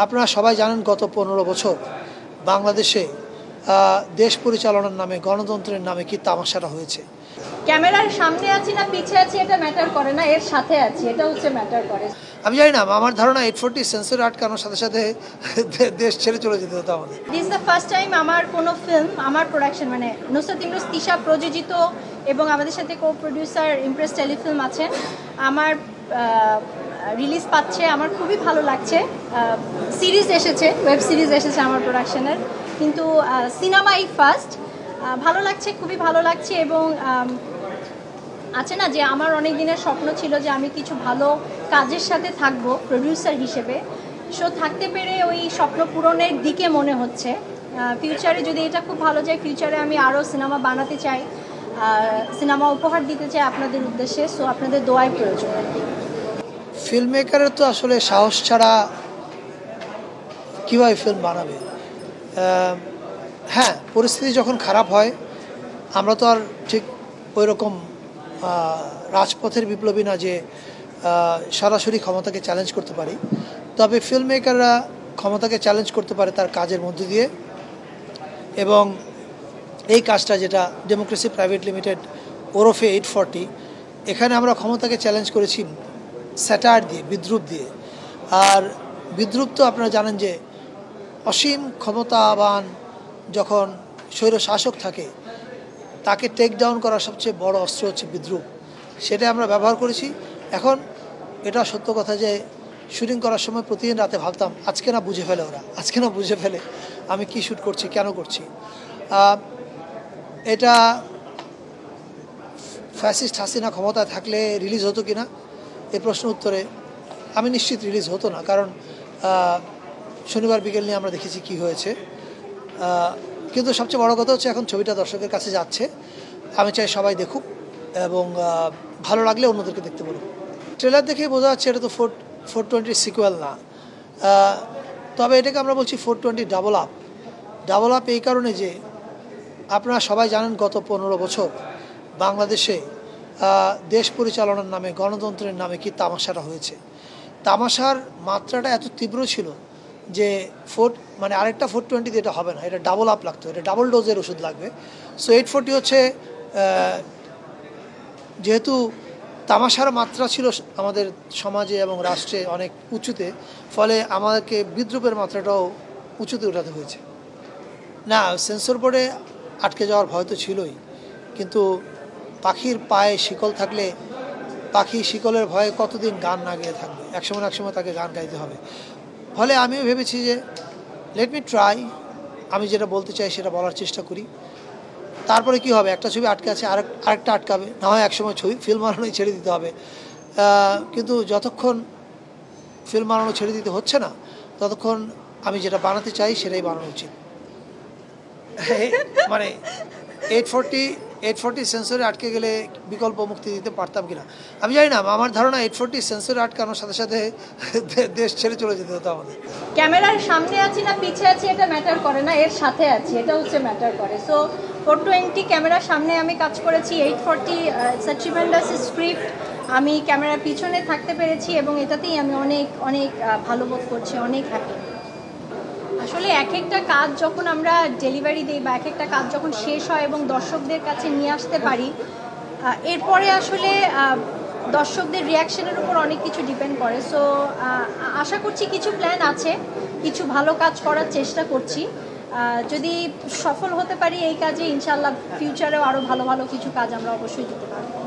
আপনারা সবাই জানেন গত 15 বছর বাংলাদেশে দেশ পরিচালনার নামে গণতন্ত্রের নামে কি তামাশাটা হয়েছে। ক্যামেরার সামনে আছি না পিছে আছি এটা ম্যাটার করে না, এর সাথে আছি এটা হচ্ছে ম্যাটার করে। আমি জানি না, আমার ধারণা 840 সেন্সর আটকানোর সাথে সাথে দেশ ছেড়ে চলে যেতে হতো আমাদের। This is the first time আমার কোনো ফিল্ম, আমার প্রোডাকশন মানে নুসরাত ইমরোজ তিশা প্রযোজিত এবং আমাদের সাথে কো প্রডিউসার ইমপ্রেস টেলিফিল্ম আছেন, আমার রিলিজ পাচ্ছে। আমার খুবই ভালো লাগছে। সিরিজ এসেছে, ওয়েব সিরিজ এসেছে আমার প্রোডাকশনের, কিন্তু সিনেমাই ফার্স্ট। ভালো লাগছে, খুবই ভালো লাগছে। এবং আছে না যে আমার অনেক দিনের স্বপ্ন ছিল যে আমি কিছু ভালো কাজের সাথে থাকবো প্রডিউসার হিসেবে। সো থাকতে পেরে ওই স্বপ্ন পূরণের দিকে মনে হচ্ছে। ফিউচারে যদি এটা খুব ভালো যায়, ফিউচারে আমি আরও সিনেমা বানাতে চাই, সিনেমা উপহার দিতে চাই আপনাদের উদ্দেশ্যে। সো আপনাদের দোয়াই প্রয়োজন। ফিল্ম মেকারের তো আসলে সাহস ছাড়া কীভাবে ফিল্ম বানাবে। হ্যাঁ, পরিস্থিতি যখন খারাপ হয় আমরা তো আর ঠিক ওই রকম রাজপথের বিপ্লবী না যে সরাসরি ক্ষমতাকে চ্যালেঞ্জ করতে পারি। তবে ফিল্ম মেকাররা ক্ষমতাকে চ্যালেঞ্জ করতে পারে তার কাজের মধ্যে দিয়ে। এবং এই কাজটা যেটা ডেমোক্রেসি প্রাইভেট লিমিটেড ওরফে 840, এখানে আমরা ক্ষমতাকে চ্যালেঞ্জ করেছি স্যাটায়ার দিয়ে, বিদ্রূপ দিয়ে। আর বিদ্রূপ তো আপনারা জানেন যে অসীম ক্ষমতাবান যখন স্বৈরশাসক থাকে তাকে টেক ডাউন করার সবচেয়ে বড় অস্ত্র হচ্ছে বিদ্রূপ। সেটা আমরা ব্যবহার করেছি। এখন এটা সত্য কথা যে শুটিং করার সময় প্রতিদিন রাতে ভাবতাম আজকে না বুঝে ফেলে ওরা, আজকে না বুঝে ফেলে আমি কি শ্যুট করছি, কেন করছি। এটা ফ্যাসিস্ট হাসিনা ক্ষমতায় থাকলে রিলিজ হতো কি না এই প্রশ্ন উত্তরে আমি নিশ্চিত রিলিজ হতো না। কারণ শনিবার বিকেল নিয়ে আমরা দেখেছি কি হয়েছে। কিন্তু সবচেয়ে বড় কথা হচ্ছে এখন ছবিটা দর্শকের কাছে যাচ্ছে। আমি চাই সবাই দেখুক এবং ভালো লাগলে অন্যদেরকে দেখতে বলুক। ট্রেলার দেখেই বোঝা যাচ্ছে এটা তো 420 সিকুয়েল না। তবে এটাকে আমরা বলছি 420 ডাবল আপ। ডাবল আপ এই কারণে যে আপনারা সবাই জানেন গত 15 বছর বাংলাদেশে দেশ পরিচালনার নামে গণতন্ত্রের নামে কি তামাশাটা হয়েছে। তামাশার মাত্রাটা এত তীব্র ছিল যে মানে আরেকটা 420 দিয়ে এটা হবে না, এটা ডাবল আপ লাগতো, এটা ডাবল ডোজের ওষুধ লাগবে। সো 840 হচ্ছে যেহেতু তামাশার মাত্রা ছিল আমাদের সমাজে এবং রাষ্ট্রে অনেক উঁচুতে, ফলে আমাদেরকে বিদ্রূপের মাত্রাটাও উঁচুতে উঠাতে হয়েছে। না, সেন্সর বোর্ডে আটকে যাওয়ার ভয় তো ছিলই, কিন্তু পাখির পায়ে শিকল থাকলে পাখি শিকলের ভয়ে কতদিন গান না গেয়ে থাকবে, একসময় না একসময় তাকে গান গাইতে হবে। ফলে আমিও ভেবেছি যে লেট মি ট্রাই, আমি যেটা বলতে চাই সেটা বলার চেষ্টা করি। তারপরে কি হবে, একটা ছবি আটকে আছে, আরেকটা আটকাবে, না হয় একসময় ফিল্ম বানানোই ছেড়ে দিতে হবে। কিন্তু যতক্ষণ ফিল্ম বানানো ছেড়ে দিতে হচ্ছে না ততক্ষণ আমি যেটা বানাতে চাই সেটাই বানানো উচিত। মানে 840 সেন্সরে আটকে গেলে বিকল্প মুক্তি দিতে পারতাম কিনা আমি জানি না। আমার ধারণা 840 সেন্সরে আটকানোর সাথে সাথে দেশ ছেড়ে চলে যেতে হতো আমাদের। ক্যামেরার সামনে আছি না পিছে আছি এটা ম্যাটার করে না, এর সাথে আছি এটা হচ্ছে ম্যাটার করে। সো 420 ক্যামেরার সামনে আমি কাজ করেছি, 840 ইটস আ ট্রিমেন্ডাস স্ক্রিপ্ট। আমি ক্যামেরার পিছনে থাকতে পেরেছি এবং এটাতেই আমি অনেক অনেক ভালো বোধ করছি, অনেক হ্যাপি। আসলে এক একটা কাজ যখন আমরা ডেলিভারি দিই বা এক একটা কাজ যখন শেষ হয় এবং দর্শকদের কাছে নিয়ে আসতে পারি, এরপরে আসলে দর্শকদের রিয়াকশনের উপর অনেক কিছু ডিপেন্ড করে। সো আশা করছি কিছু প্ল্যান আছে, কিছু ভালো কাজ করার চেষ্টা করছি। যদি সফল হতে পারি এই কাজে, ইনশাল্লাহ ফিউচারেও আরও ভালো ভালো কিছু কাজ আমরা অবশ্যই দিতে পারবো।